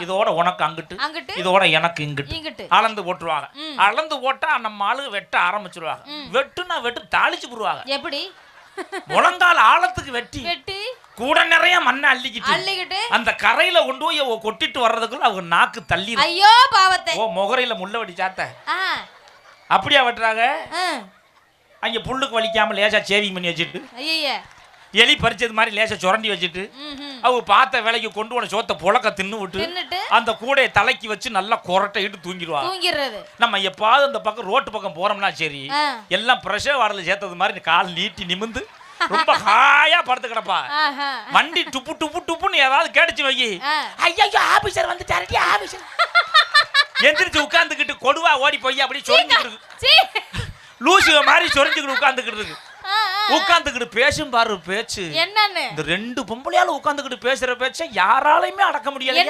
இதோட உனக்கு அங்கிட்டு இதோட எனக்கு இங்கிட்டு அளந்து போட்டுருவாங்க. அளந்து போட்டா நம்ம ஆளு வெட்ட ஆரம்பிச்சிருவாங்க. வெட்டுனா வெட்டு தாளிச்சு போடுவாங்க. எப்படி முழங்கால் ஆழத்துக்கு வெட்டி கூட நிறைய மண்ணை அள்ளிக்கிட்டு அந்த கரையில கொண்டு போய் கொட்டிட்டு வர்றதுக்குள்ள அவங்க நாக்கு தள்ளி. ஐயோ பாவத்தை. ஓ முகரையில முள்ள வடி சாத்த அப்படியா வெட்டுறாங்க. அங்க புல்லுக்கு வலிக்காம லேசா சேவிங் பண்ணி வச்சுட்டு எலி பறிச்சது மாதிரி லேசா சுரண்டி வச்சுட்டு அவங்க பார்த்த வேலைக்கு கொண்டு போன சோத்த புழக்க தின்னு விட்டு அந்த கூடையை தலைக்கு வச்சு நல்லா கொரட்டையிட்டு தூங்கிடுவாங்க. நம்ம எப்பாவது அந்த பக்கம் ரோட்டு பக்கம் போறோம்னா சரி எல்லாம் பிரஷர் வாடல சேர்த்தது மாதிரி கால் நீட்டி நிமிந்து ரொம்ப ஹாயா படுத்து கிடப்பா. வண்டி டுப்பு டுப்பு டுப்புன்னு ஏதாவது கேட்டுச்சு வை, ஐயோ ஆபீசர் வந்துட்டாரு ஆபீசர் எந்திரிச்சு உட்கார்ந்துக்கிட்டு கொடுவா ஓடி போய் அப்படி சொரிஞ்சுக்கிட்டு லூசுக மாதிரி சொரிஞ்சுக்கிட்டு உட்கார்ந்துக்கிட்டு பேசும் பாரு பேச்சு. என்னன்னு இந்த ரெண்டு பொம்பளையால உட்கார்ந்துக்கிட்டு பேசுற பேச்ச யாராலையுமே அடக்க முடியல.